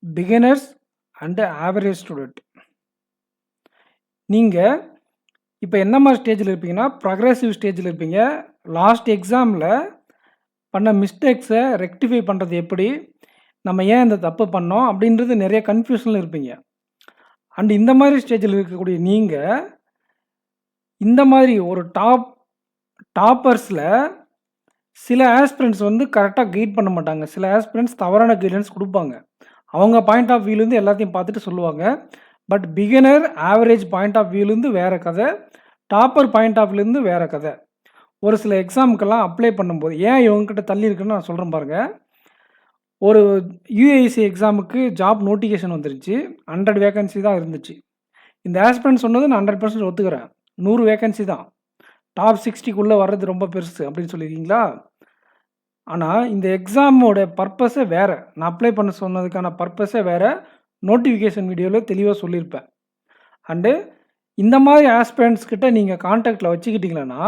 Beginners and average student. நீங்கள் இப்போ எந்த மாதிரி ஸ்டேஜில் இருப்பீங்கன்னா, ப்ரக்ரெசிவ் ஸ்டேஜில் இருப்பீங்க. லாஸ்ட் எக்ஸாமில் பண்ண மிஸ்டேக்ஸை ரெக்டிஃபை பண்ணுறது எப்படி, நம்ம ஏன் இந்த தப்பு பண்ணோம் அப்படின்றது நிறைய கன்ஃபியூஷனில் இருப்பீங்க. அண்ட் இந்த மாதிரி ஸ்டேஜில் இருக்கக்கூடிய நீங்கள் இந்த மாதிரி ஒரு டாப்பர்ஸில் சில ஆஸ்பிரண்ட்ஸ் வந்து கரெக்டாக கைட் பண்ண மாட்டாங்க. சில ஆஸ்பிரண்ட்ஸ் தவறான கைடன்ஸ் கொடுப்பாங்க. அவங்க பாயிண்ட் ஆஃப் வியூலேருந்து எல்லாத்தையும் பார்த்துட்டு சொல்லுவாங்க. But beginner average point of வியூலேருந்து வேறு கதை, டாப்பர் பாயிண்ட் ஆஃப் வியூலேருந்து வேறு கதை. ஒரு சில எக்ஸாமுக்கெல்லாம் அப்ளை பண்ணும்போது ஏன் இவங்ககிட்ட தள்ளி இருக்குன்னு நான் சொல்கிறேன் பாருங்கள். ஒரு யூஏசி எக்ஸாமுக்கு ஜாப் நோட்டிஃபிகேஷன் வந்துருச்சு. 100 வேகன்சி தான் இருந்துச்சு. இந்த ஆஸ்பிரண்ட் சொன்னது நான் 100% ஒத்துக்கிறேன். 100 வேகன்சி தான். டாப் 60க்குள்ளே வர்றது ரொம்ப பெருசு அப்படின்னு சொல்லியிருக்கீங்களா? ஆனால் இந்த எக்ஸாமோட பர்பஸே வேறு. நான் அப்ளை பண்ண சொன்னதுக்கான பர்பஸே வேறு. நோட்டிஃபிகேஷன் வீடியோவில் தெளிவாக சொல்லியிருப்பேன். அண்டு இந்த மாதிரி ஆஸ்பிரண்ட்ஸ் கிட்ட நீங்கள் கான்டாக்டில் வச்சுக்கிட்டிங்களன்னா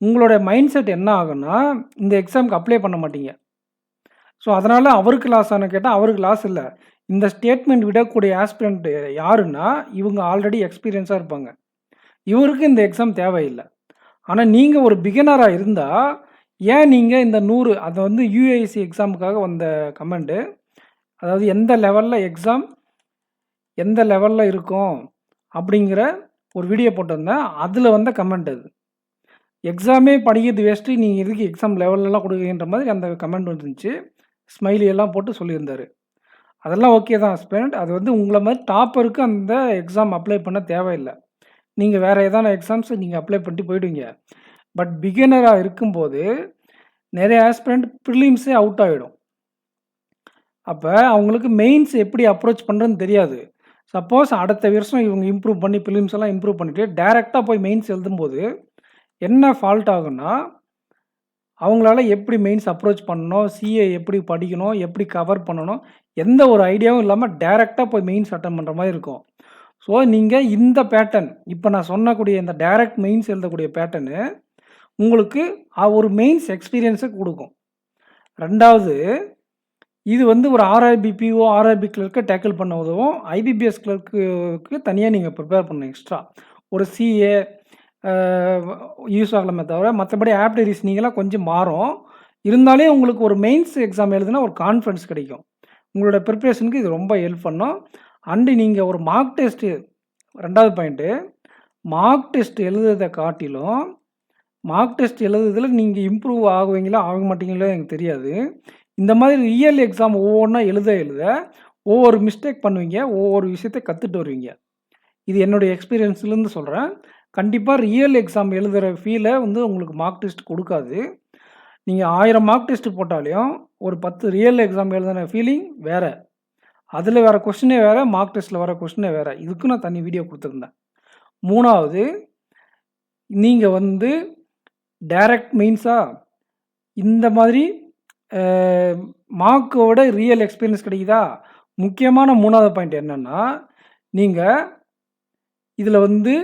உங்களோட மைண்ட் செட் என்ன ஆகுன்னா, இந்த எக்ஸாமுக்கு அப்ளை பண்ண மாட்டீங்க. ஸோ அதனால் அவருக்கு லாஸ் ஆன கேட்டால் அவருக்கு லாஸ் இல்லை. இந்த ஸ்டேட்மெண்ட் விடக்கூடிய ஆஸ்பிரண்ட் யாருன்னா, இவங்க ஆல்ரெடி எக்ஸ்பீரியன்ஸாக இருப்பாங்க. இவருக்கு இந்த எக்ஸாம் தேவையில்லை. ஆனால் நீங்கள் ஒரு பிகினராக இருந்தால் ஏன் நீங்கள் இந்த 100 அதை வந்து யூஏசி எக்ஸாமுக்காக வந்த கமெண்ட்டு, அதாவது எந்த லெவலில் எக்ஸாம் எந்த லெவலில் இருக்கும் அப்படிங்கிற ஒரு வீடியோ போட்டிருந்தேன். அதில் வந்த கமெண்ட் அது. எக்ஸாமே படிக்கிறது வேஸ்ட்டு, நீங்கள் எதுக்கு எக்ஸாம் லெவலெலாம் கொடுக்குறீன்ற மாதிரி அந்த கமெண்ட் வந்துருந்துச்சு. ஸ்மைலி எல்லாம் போட்டு சொல்லியிருந்தார். அதெல்லாம் ஓகே தான் ஆஸ்பிரண்ட். அது வந்து உங்களை மாதிரி டாப்பருக்கு அந்த எக்ஸாம் அப்ளை பண்ண தேவையில்லை. நீங்கள் வேறு எதான எக்ஸாம்ஸ் நீங்கள் அப்ளை பண்ணிட்டு போயிடுவீங்க. பட் பிகினராக இருக்கும்போது நிறைய ஆஸ்பிரண்ட் ப்ரிலிம்ஸே அவுட் ஆகிடும். அப்போ அவங்களுக்கு மெயின்ஸ் எப்படி அப்ரோச் பண்ணுறதுன்னு தெரியாது. சப்போஸ் அடுத்த வருஷம் இவங்க இம்ப்ரூவ் பண்ணி ப்ரிலிம்ஸ் எல்லாம் இம்ப்ரூவ் பண்ணிவிட்டு டேரெக்டாக போய் மெயின்ஸ் எழுதும்போது என்ன ஃபால்ட் ஆகுன்னா, அவங்களால எப்படி மெயின்ஸ் அப்ரோச் பண்ணணும், சிஏ எப்படி படிக்கணும், எப்படி கவர் பண்ணணும், எந்த ஒரு ஐடியாவும் இல்லாமல் டேரெக்டாக போய் மெயின்ஸ் அட்டன் பண்ணுற மாதிரி இருக்கும். ஸோ நீங்கள் இந்த பேட்டர்ன், இப்போ நான் சொன்னக்கூடிய இந்த டைரக்ட் மெயின்ஸ் எழுதக்கூடிய பேட்டர்னு உங்களுக்கு ஒரு மெயின்ஸ் எக்ஸ்பீரியன்ஸை கொடுக்கும். ரெண்டாவது, இது வந்து ஒரு ஆர்ஆர்பி பிஓ, ஆர்ஆர்பி கிளர்க்கை டேக்கிள் பண்ண உதவும். ஐபிபிஎஸ் கிளர்க்கு தனியாக நீங்கள் ப்ரிப்பேர் பண்ணணும் எக்ஸ்ட்ரா. ஒரு சிஏ யூஸ் ஆகலாமே தவிர மற்றபடி ஆப்டரிஸ் நீங்களாம் கொஞ்சம் மாறும். இருந்தாலே உங்களுக்கு ஒரு மெயின்ஸ் எக்ஸாம் எழுதுனா ஒரு கான்ஃபிடன்ஸ் கிடைக்கும். உங்களோட ப்ரிப்ரேஷனுக்கு இது ரொம்ப ஹெல்ப் பண்ணும். அண்டு நீங்கள் ஒரு மார்க் டெஸ்ட்டு, ரெண்டாவது பாயிண்ட்டு, மார்க் டெஸ்ட் எழுதுறதை காட்டிலும் மார்க் டெஸ்ட் எழுதுறதுல நீங்கள் இம்ப்ரூவ் ஆகுவீங்களா ஆக மாட்டீங்களோ எனக்கு தெரியாது. இந்த மாதிரி ரியல் எக்ஸாம் ஒவ்வொன்றா எழுத ஒவ்வொரு மிஸ்டேக் பண்ணுவீங்க, ஒவ்வொரு விஷயத்தை கற்றுட்டு வருவீங்க. இது என்னுடைய எக்ஸ்பீரியன்ஸ்லேருந்து சொல்கிறேன். கண்டிப்பாக ரியல் எக்ஸாம் எழுதுகிற ஃபீலை வந்து உங்களுக்கு மார்க் டெஸ்ட் கொடுக்காது. நீங்கள் 1000 மார்க் டெஸ்ட் போட்டாலையும் ஒரு 10 ரியல் எக்ஸாம் எழுதின ஃபீலிங் வேறு. அதில் வர கொஸ்டினே வேறு, மார்க் டெஸ்ட்டில் வர கொஸ்டினே வேறு. இதுக்கு நான் தனி வீடியோ கொடுத்துருந்தேன். மூணாவது, நீங்கள் வந்து டைரக்ட் மெயின்ஸாக இந்த மாதிரி மார்க்கோட ரியல் எக்ஸ்பீரியன்ஸ் கிடைக்குதா? முக்கியமான மூணாவது பாயிண்ட் என்னென்னா, நீங்கள் இதில் வந்து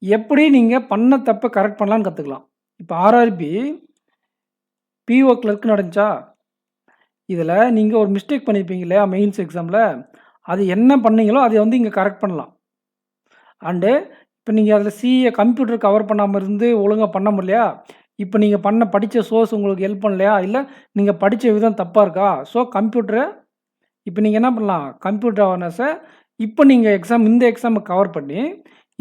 எப்படி நீங்கள் பண்ண தப்பை கரெக்ட் பண்ணலான்னு கற்றுக்கலாம். இப்போ ஆர்ஆர்பி பிஓ கிளர்க் நடந்துச்சா, இதில் நீங்கள் ஒரு மிஸ்டேக் பண்ணியிருப்பீங்க இல்லையா மெயின்ஸ் எக்ஸாமில், அது என்ன பண்ணீங்களோ அதை வந்து இங்கே கரெக்ட் பண்ணலாம். அண்டு இப்போ நீங்கள் அதில் சிஏ கம்ப்யூட்டர் கவர் பண்ணாமல் இருந்து ஒழுங்காக பண்ண முடியலையா, இப்போ நீங்கள் படித்த சோர்ஸ் உங்களுக்கு ஹெல்ப் பண்ணலையா, இல்லை நீங்கள் படித்த விதம் தப்பாக இருக்கா, ஸோ கம்ப்யூட்டரை இப்போ நீங்கள் என்ன பண்ணலாம், கம்ப்யூட்டர் அவேர்னஸை இப்போ நீங்கள் இந்த எக்ஸாமை கவர் பண்ணி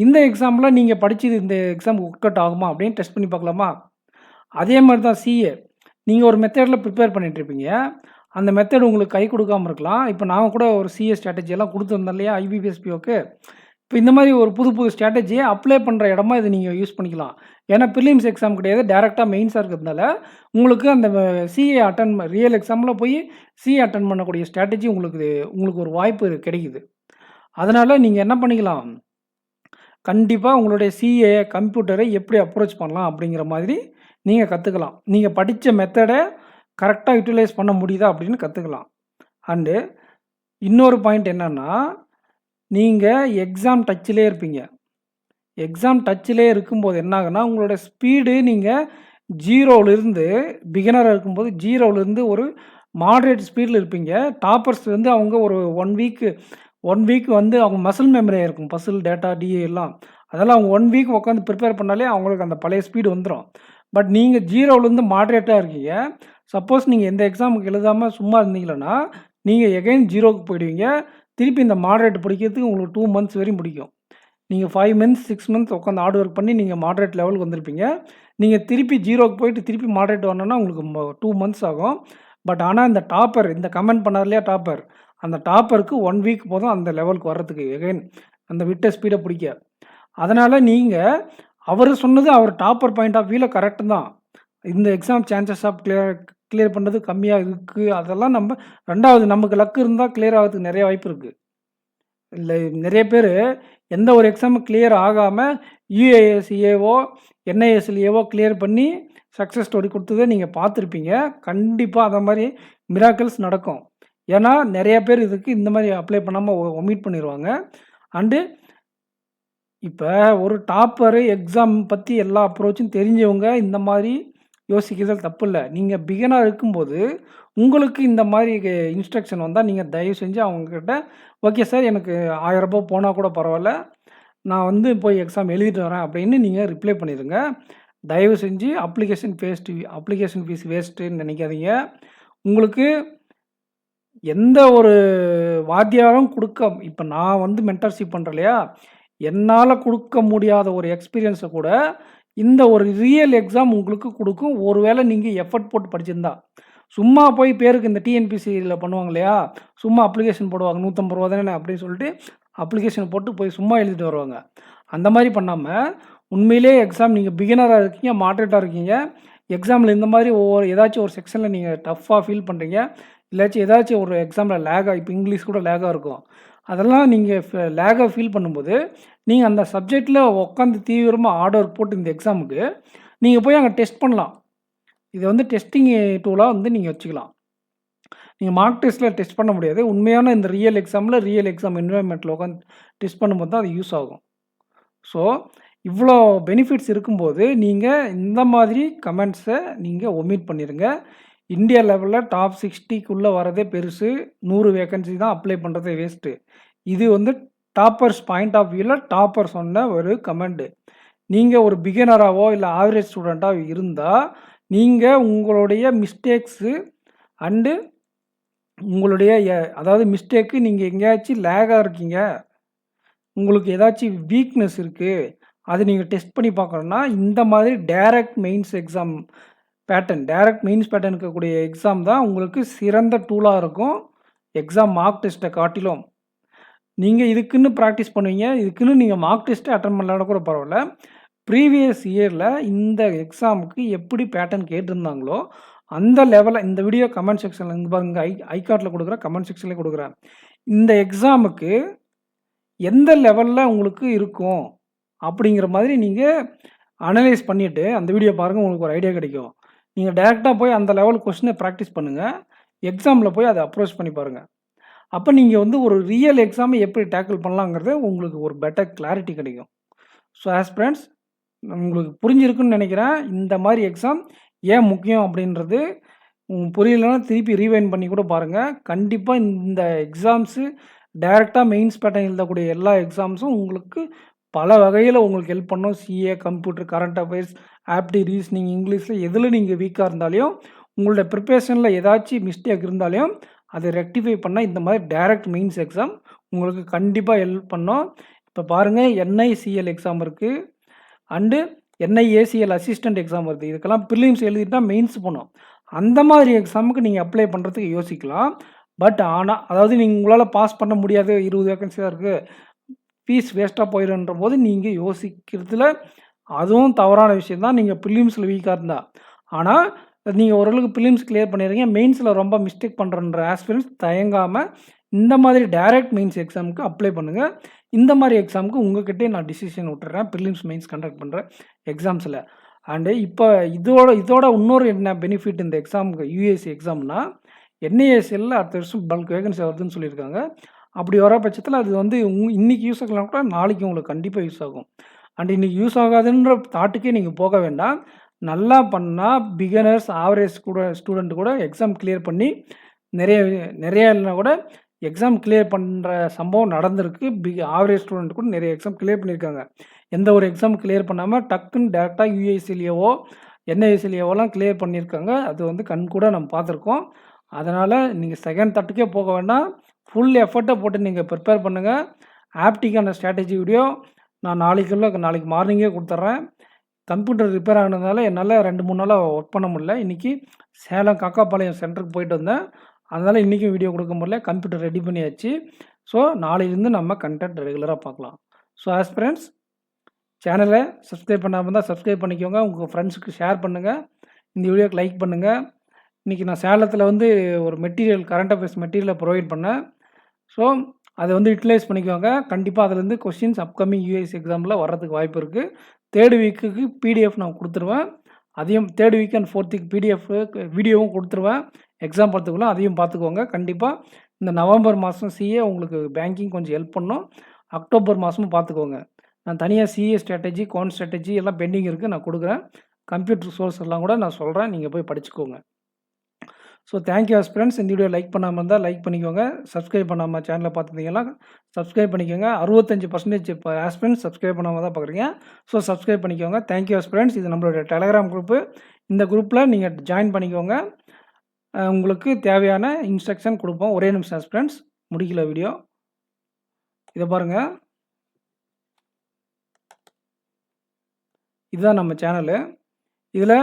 இந்த எக்ஸாமில் நீங்கள் படித்தது இந்த எக்ஸாம் ஒர்க் அவுட் ஆகுமா அப்படின்னு டெஸ்ட் பண்ணி பார்க்கலாமா? அதே மாதிரி தான் சிஏ. நீங்கள் ஒரு மெத்தடில் ப்ரிப்பேர் பண்ணிகிட்ருப்பீங்க, அந்த மெத்தட் உங்களுக்கு கை கொடுக்காமல் இருக்கலாம். இப்போ நாங்கள் கூட ஒரு சிஏ ஸ்ட்ராட்டஜியெல்லாம் கொடுத்துருந்தோம் இல்லையா ஐபிபிஎஸ்பிஓக்கு. இப்போ இந்த மாதிரி ஒரு புது ஸ்ட்ராட்டஜியை அப்ளை பண்ணுற இடமா இதை நீங்கள் யூஸ் பண்ணிக்கலாம். ஏன்னா ப்ரிலிம்ஸ் எக்ஸாம் கிடையாது, டேரெக்டாக மெயின்ஸாக இருக்கிறதுனால உங்களுக்கு அந்த சிஏ ரியல் எக்ஸாமில் போய் சிஏ அட்டன் பண்ணக்கூடிய ஸ்ட்ராட்டஜி உங்களுக்கு ஒரு வாய்ப்பு கிடைக்குது. அதனால் நீங்கள் என்ன பண்ணிக்கலாம், கண்டிப்பாக உங்களுடைய சிஏ கம்ப்யூட்டரை எப்படி அப்ரோச் பண்ணலாம் அப்படிங்கிற மாதிரி நீங்கள் கற்றுக்கலாம். நீங்கள் படித்த மெத்தடை கரெக்டாக யூட்டிலைஸ் பண்ண முடியுதா அப்படின்னு கற்றுக்கலாம். அண்டு இன்னொரு பாயிண்ட் என்னென்னா, நீங்கள் எக்ஸாம் டச்சிலே இருப்பீங்க. எக்ஸாம் டச்சிலே இருக்கும்போது என்ன ஆகுன்னா, உங்களோட ஸ்பீடு நீங்கள் 0லேருந்து பிகினராக இருக்கும்போது 0லேருந்து ஒரு மாடரேட் ஸ்பீடில இருப்பீங்க. டாப்பர்ஸ் வந்து அவங்க ஒரு 1 வீக் வந்து அவங்க மசில் மெமரியா இருக்கும். பசில், டேட்டா, டிஏ எல்லாம். அதெல்லாம் அவங்க 1 வீக் உட்காந்து ப்ரிப்பேர் பண்ணாலே அவங்களுக்கு அந்த பழைய ஸ்பீடு வந்துரும். பட் நீங்க 0லேருந்து மாடரேட்டா இருக்கீங்க. சப்போஸ் நீங்க எந்த எக்ஸாமுக்கு எழுதாம சும்மா இருந்தீங்கன்னா, நீங்க எகைன் 0க்கு போயிடுவீங்க. திருப்பி இந்த மாடரேட் படிக்கிறதுக்கு உங்களுக்கு 2 மந்த்ஸ் வரையும் பிடிக்கும். நீங்க 5 மந்த்ஸ், 6 மந்த்ஸ் உட்காந்து ஹார்ட் ஒர்க் பண்ணி நீங்க மாடரேட் லெவலுக்கு வந்திருப்பீங்க. நீங்க திருப்பி 0க்கு போயிட்டு திருப்பி மாடரேட் வரணும்னா உங்களுக்கு 2 மந்த்ஸ் ஆகும். பட் ஆனா இந்த டாப்பர் இந்த கமெண்ட் பண்ணார் இல்லையா டாப்பர், அந்த டாப்பருக்கு 1 வீக் போதும் அந்த லெவலுக்கு வர்றதுக்கு எகைன் அந்த விட்ட ஸ்பீட பிடிக்க. அதனால நீங்க அவரு சொன்னது அவர் டாப்பர் பாயிண்ட் ஆஃப் வியூல கரெக்ட் தான். இந்த எக்ஸாம் சான்சஸ் ஆஃப் கிளியர் பண்றது கம்மியா இருக்கு. அதெல்லாம் 2வது நமக்கு லக் இருந்தா கிளியர் ஆகுறதுக்கு நெறைய வாய்ப்பு இருக்கு. இல்ல நெறைய பேரு எந்த ஒரு எக்ஸாமும் கிளியர் ஆகாம யுஏஎஸ்ஏவோ, என்ஐஎஸ்லேயேவோ கிளியர் பண்ணி சக்ஸஸ் ஸ்டோரி குடுத்தத நீங்க பார்த்துருப்பீங்க. கண்டிப்பா அந்த மாரி மிராக்கிள்ஸ் நடக்கும். ஏன்னா நெறைய பேர் இதுக்கு இந்த மாரி அப்ளை பண்ணாம ஒமிட் பண்ணிருவாங்க. அண்டு இப்ப ஒரு டாப்பரு எக்ஸாம் பத்தி எல்லா அப்ரோச்சும் தெரிஞ்சவங்க இந்த மாரி யோசிக்கிறதுல தப்பில்ல. நீங்க பிகினரா இருக்கும்போது, உங்களுக்கு இந்த மாரி இன்ஸ்ட்ரக்ஷன் வந்தா நீங்க தயவு செஞ்சு அவங்ககிட்ட, "ஓகே சார் எனக்கு ரூ. 1000 போனா கூட பரவால்ல. நான் வந்து போய் எக்ஸாம் எழுதிட்டு வரேன்." அப்படின்னு நீங்க ரிப்ளை பண்ணிருங்க. தயவு செஞ்சு அப்ளிகேஷன் ஃபீஸ் வேஸ்ட்டுன்னு நெனைக்காதீங்க. உங்களுக்கு எந்த ஒரு வாத்தியாரும் இப்ப நான் வந்து மென்டார்ஷிப் பண்றேன் இல்லையா? என்னால குடுக்க முடியாத ஒரு எக்ஸ்பீரியன்ஸ கூட, இந்த ஒரு ரியல் எக்ஸாம் உங்களுக்கு குடுக்கும். ஒருவேள நீங்க எஃபோர்ட் போட்டு படிச்சிருந்தா. சும்மா போய் பேருக்கு இந்த டிஎன்பிசில பண்ணுவாங்க இல்லையா? சும்மா அப்ளிகேஷன் போடுவாங்க. ரூ. 150 தானே அப்படின்னு சொல்லிட்டு, அப்ளிகேஷன் போட்டு போய் சும்மா எழுதிட்டு வருவாங்க. அந்த மாரி பண்ணாம, உண்மையிலேயே எக்ஸாம் நீங்க பிகினரா இருக்கீங்க, மாடரேட்டா இருக்கீங்க. எக்ஸாம்ல இந்த மாரி ஏதாச்சும் ஒரு செக்ஷன்ல நீங்க டஃப்பா ஃபீல் பண்றீங்க. இல்லாச்சும் ஏதாச்சும் ஒரு எக்ஸாம்ல இப்ப இங்கிலீஷ் கூட லேகா இருக்கும். அதெல்லாம் நீங்க லேகா ஃபீல் பண்ணும்போது, நீங்க அந்த சப்ஜெக்ட்ல உட்காந்து தீவிரமா ஹார்ட் ஒர்க் போட்டு இந்த எக்ஸாமுக்கு, நீங்க போய் அங்க டெஸ்ட் பண்ணலாம். இத வந்து டெஸ்டிங் டூலா வந்து நீங்க வச்சுக்கலாம். நீங்க மார்க் டெஸ்ட்ல டெஸ்ட் பண்ண முடியாது. உண்மையான இந்த ரியல் எக்ஸாம் என்வைரன்மென்ட்ல உட்காந்து டெஸ்ட் பண்ணும்போது தான் அது யூஸ் ஆகும். ஸோ, இவ்ளோ பெனிஃபிட்ஸ் இருக்கும்போது, நீங்க இந்த மாதிரி கமெண்ட்ஸ நீங்க ஒமிட் பண்ணிருங்க. இந்தியா லெவல்ல டாப் 60க்குள்ள வரதே பெருசு. 100 வேக்கன்சி தான் அப்ளை பண்றதே வேஸ்ட்டு. இது வந்து டாப்பர்ஸ் பாயிண்ட் ஆஃப் வியூல டாப்பர் சொன்ன ஒரு கமெண்ட். நீங்க ஒரு பிகினராவோ, இல்ல ஆவரேஜ் ஸ்டூடெண்ட்டா இருந்தா, நீங்க உங்களுடைய மிஸ்டேக்ஸு அண்டு உங்களுடைய அதாவது மிஸ்டேக்கு நீங்க எங்கேயாச்சும் லேகா இருக்கீங்க. உங்களுக்கு ஏதாச்சும் வீக்னஸ் இருக்கு. அத நீங்க டெஸ்ட் பண்ணி பார்க்கணும்னா, இந்த மாதிரி டைரக்ட் மெயின்ஸ் பேட்டர்ன் இருக்கக்கூடிய எக்ஸாம் தான் உங்களுக்கு சிறந்த டூலா இருக்கும். எக்ஸாம் மார்க் டெஸ்ட்ட காட்டிலும். நீங்க இதுக்குன்னு பிராக்டிஸ் பண்ணுவீங்க. இதுக்குன்னு நீங்க மார்க் டெஸ்ட்டே அட்டெண்ட் பண்ணலனா கூட பரவால்ல. ப்ரீவியஸ் இயர்ல இந்த எக்ஸாமுக்கு எப்படி பேட்டர்ன் கேட்டிருந்தாங்களோ, அந்த லெவல்ல இந்த வீடியோ கமெண்ட் செக்ஷன்ல இங்க பாருங்க ஐகார்ட்ல குடுக்குறேன். கமெண்ட் செக்ஷன்லயும் குடுக்குறேன். இந்த எக்ஸாமுக்கு எந்த லெவல்ல உங்களுக்கு இருக்கும்? அப்படிங்கிற மாதிரி நீங்க அனலைஸ் பண்ணிட்டு, அந்த வீடியோ பாருங்க. உங்களுக்கு ஒரு ஐடியா கிடைக்கும். நீங்க டைரக்ட்டா போய் அந்த லெவல் கொஸ்டின பிராக்டிஸ் பண்ணுங்க. எக்ஸாம்ல போய் அத அப்ரோச் பண்ணி பாருங்க. அப்ப நீங்க வந்து ஒரு ரியல் எக்ஸாம எப்படி டேக்கிள் பண்ணலாங்கிறது உங்களுக்கு ஒரு பெட்டர் கிளாரிட்டி கிடைக்கும். ஸோ ஆஸ்பிரண்ட்ஸ் உங்களுக்கு புரிஞ்சிருக்குன்னு நெனைக்கிறேன். இந்த மாரி எக்ஸாம் ஏன் முக்கியம் அப்படின்றது புரியலன்னா திருப்பி ரீவைண்ட் பண்ணி கூட பாருங்க. கண்டிப்பா இந்த எக்ஸாம்ஸு டைரக்ட்டா மெயின்ஸ் பேட்டர்ன் எழுதக்கூடிய எல்லா எக்ஸாம்ஸும் உங்களுக்கு பல வகையில உங்களுக்கு ஹெல்ப் பண்ணும். CA, computer, current affairs, apti, reasoning, இங்கிலீஷ்ல எதுல நீங்க வீக்கா இருந்தாலும், உங்களோட ப்ரிப்பரேஷன்ல ஏதாச்சும் மிஸ்டேக் இருந்தாலும், அத ரெக்டிஃபை பண்ண இந்த மாரி டைரக்ட் மெயின்ஸ் எக்ஸாம் உங்களுக்கு கண்டிப்பா ஹெல்ப் பண்ணும். இப்ப பாருங்க என்ஐசிஎல் எக்ஸாம் இருக்கு. அண்டு என்ஐஏசிஎல் அசிஸ்டன்ட் எக்ஸாம் வருது. இதுக்கெல்லாம் பிரிலிம்ஸ் எழுதிட்டு தான் மெயின்ஸ் போணும். அந்த மாதிரி எக்ஸாமுக்கு நீங்க அப்ளை பண்றதுக்கு யோசிக்கலாம். பட் ஆனா அதாவது உங்களால பாஸ் பண்ண முடியாது. 20 வேக்கன்சி தான் இருக்கு. ஃபீஸ் வேஸ்ட்டா போயிருன்றபோது நீங்க யோசிக்கிறதுல அதுவும் தவறான விஷயம் தான். நீங்க பிரிலிம்ஸ்ல வீக்கா இருந்தா. ஆனா, நீங்க ஓரளவுக்கு பிரிலிம்ஸ் கிளியர் பண்ணிடுறீங்க. மெயின்ஸ்ல ரொம்ப மிஸ்டேக் பண்றன்ற ஆஸ்பிரண்ட்ஸ் தயங்காம இந்த மாதிரி டைரக்ட் மெயின்ஸ் எக்ஸாமுக்கு அப்ளை பண்ணுங்க. இந்த மாரி எக்ஸாமுக்கு உங்ககிட்டயே நான் டிசிஷன் விட்டுர்றேன். பிரிலிம்ஸ், மெயின்ஸ் கண்டக்ட் பண்ற எக்ஸாம்ஸ்ல. அண்டு இப்ப இதோட இன்னொரு என்ன பெனிஃபிட் இந்த எக்ஸாமுக்கு யுஎஸ்சி எக்ஸாம்னா, என்ஏஎஸ்எல்ல அடுத்த வருஷம் பல்க் வேகன்சி வருதுன்னு சொல்லியிருக்காங்க. அப்படி வர பட்சத்தில அது வந்து இன்னைக்கு யூஸ் ஆகலாம் கூட நாளைக்கு உங்களுக்கு கண்டிப்பா யூஸ் ஆகும். அண்ட் இன்னைக்கு யூஸ் ஆகாதுன்ற தாட்டுக்கே நீங்க போக வேண்டாம். நல்லா பண்ணா பிகினர்ஸ், ஆவரேஜ் ஸ்டூடெண்ட் கூட எக்ஸாம் கிளியர் பண்ணி நிறைய இல்லைனா கூட எக்ஸாம் கிளியர் பண்ணுற சம்பவம் நடந்திருக்கு. ஆவரேஜ் ஸ்டூடெண்ட் கூட நிறைய எக்ஸாம் கிளியர் பண்ணியிருக்காங்க. எந்த ஒரு எக்ஸாம் கிளியர் பண்ணாமல் டக்குன்னு டேரெக்டாக யுஎஸ்சிலேயோ என்ஐஎஸ்சிலேயோலாம் கிளியர் பண்ணியிருக்காங்க. அது வந்து கண்கூட நம்ம பார்த்துருக்கோம். அதனால் நீங்கள் செகண்ட் தாட்டுக்கே போக வேண்டாம். ஃபுல் எஃபர்ட்டை போட்டு நீங்கள் ப்ரிப்பேர் பண்ணுங்கள். ஆப்டிக்கான ஸ்ட்ராட்டஜி வீடியோ நான் நாளைக்கு மார்னிங்கே கொடுத்துட்றேன். கம்ப்யூட்டர் ரிப்பேர் ஆனதுனால என்னால் 2-3 நாளாக ஒர்க் பண்ண முடியல. இன்றைக்கி சேலம் காக்காபாளையம் சென்டருக்கு போயிட்டு வந்தேன். அதனால் இன்றைக்கும் வீடியோ கொடுக்க முடியல. கம்ப்யூட்டர் ரெடி பண்ணியாச்சு. ஸோ நாளையிலேருந்து நம்ம கண்டென்ட் ரெகுலராக பார்க்கலாம். ஸோ ஆஸ்பிரண்ட்ஸ் சேனலை சப்ஸ்கிரைப் பண்ணாமல் இருந்தால் சப்ஸ்கிரைப் பண்ணிக்கோங்க. உங்கள் ஃப்ரெண்ட்ஸுக்கு ஷேர் பண்ணுங்கள். இந்த வீடியோக்கு லைக் பண்ணுங்கள். இன்றைக்கி நான் சேலத்தில் வந்து ஒரு கரண்ட் அஃபேர்ஸ் மெட்டீரியலை ப்ரொவைட் பண்ணேன். ஸோ அதை வந்து யூட்டிலைஸ் பண்ணிக்கோங்க. கண்டிப்பாக அதுலேருந்து கொஸ்டின்ஸ் அப்கமிங் யூஎஸ் எக்ஸாமில் வர்றதுக்கு வாய்ப்பு இருக்குது. 3rd வீக்குக்கு பிடிஎஃப் நான் கொடுத்துருவேன். அதையும் 3rd week and 4th week PDF வீடியோவும் கொடுத்துருவேன். எக்ஸாம் பார்த்துக்குள்ள அதையும் பார்த்துக்கோங்க. கண்டிப்பாக இந்த நவம்பர் மாதம் சிஏ உங்களுக்கு பேங்கிங் கொஞ்சம் ஹெல்ப் பண்ணும். அக்டோபர் மாதமும் பார்த்துக்கோங்க. நான் தனியாக சிஏ ஸ்ட்ராட்டஜி, குவான்ட் ஸ்ட்ராட்டஜி எல்லாம் பெண்டிங் இருக்குது. நான் கொடுக்குறேன். கம்ப்யூட்டர் சோர்ஸ் எல்லாம் கூட நான் சொல்கிறேன். நீங்கள் போய் படிச்சுக்கோங்க. So thank you aspirants. இந்த வீடியோ லைக் பண்ணாமல் இருந்தால் லைக் பண்ணிக்கோங்க. சப்ஸ்கிரைப் பண்ணாமல் சேனலை பார்த்துருந்தீங்கன்னா சப்ஸ்கிரைப் பண்ணிக்கோங்க. 65% இப்போ ஆஸ்பிரண்ட்ஸ் சப்ஸ்கிரைப் பண்ணாமல் தான் பார்க்குறீங்க. ஸோ சப்ஸ்கிரைப் பண்ணிக்கோங்க. Thank you aspirants. இது நம்மளோட டெலகிராம் குரூப்பு. இந்த குரூப்பில் நீங்கள் ஜாயின் பண்ணிக்கோங்க. உங்களுக்கு தேவையான இன்ஸ்ட்ரக்ஷன் கொடுப்போம். ஒரே நிமிஷம் ஆஸ்பிரண்ட்ஸ், முடிக்கல வீடியோ. இதை பாருங்கள், இதுதான் நம்ம சேனலு. இதில்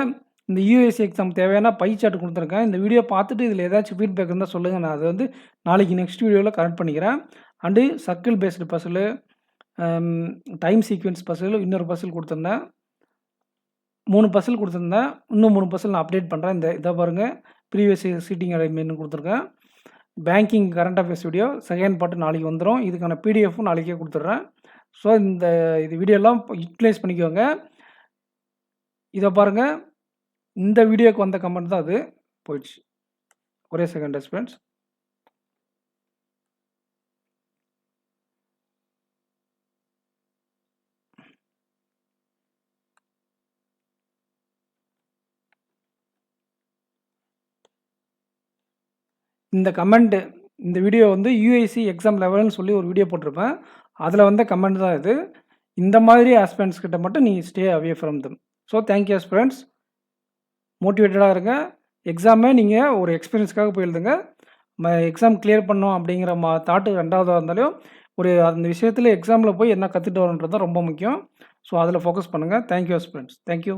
இந்த யூஎஸ்சி எக்ஸாம் தேவையான பை சார்ட் கொடுத்துருக்கேன். இந்த வீடியோ பார்த்துட்டு இதில் ஏதாச்சும் ஃபீட்பேக் இருந்தால் சொல்லுங்கள். நான் அதை வந்து நாளைக்கு நெக்ஸ்ட் வீடியோவில் கரெக்ட் பண்ணிக்கிறேன். And circle based puzzle, time sequence puzzle, இன்னொரு பசில் கொடுத்துருந்தேன். 3 பசில் கொடுத்துருந்தேன். இன்னும் 3 பசில் நான் அப்டேட் பண்ணுறேன். இதை பாருங்கள், ப்ரீவியஸ் சீட்டிங் அரேஞ்ச்மெண்ட் கொடுத்துருக்கேன். Banking current affairs video second part நாளைக்கு வந்துடும். இதுக்கான பிடிஎஃப்பும் நாளைக்கே கொடுத்துட்றேன். ஸோ இது வீடியோலாம் யூட்டிலைஸ் பண்ணிக்கோங்க. இதை பாருங்கள், இந்த வீடியோக்கு வந்த கமெண்ட் தான் அது போயிடுச்சு. ஒரே செகண்ட் ஆஸ்பிரண்ட்ஸ். இந்த கமெண்ட்டு, இந்த வீடியோ வந்து யூஐசி எக்ஸாம் லெவல்னு சொல்லி ஒரு வீடியோ போட்டிருப்பேன். அதில் வந்த கமெண்ட் தான் இது. இந்த மாதிரி ஆஸ்பிரண்ட்ஸ் கிட்ட மட்டும் நீங்கள் stay away from them. So thank you aspirants. மோட்டிவேட்டடாக இருங்க. எக்ஸாமே நீங்கள் ஒரு எக்ஸ்பீரியன்ஸ்க்காக போய் எழுதுங்க. எக்ஸாம் கிளியர் பண்ணோம் அப்படிங்கிற தாட்டு 2வதாக இருந்தாலும் அந்த விஷயத்தில் எக்ஸாமில் போய் என்ன கற்றுட்டு வரன்றது தான் ரொம்ப முக்கியம். ஸோ அதில் ஃபோக்கஸ் பண்ணுங்கள். Thank you aspirants. தேங்க்யூ.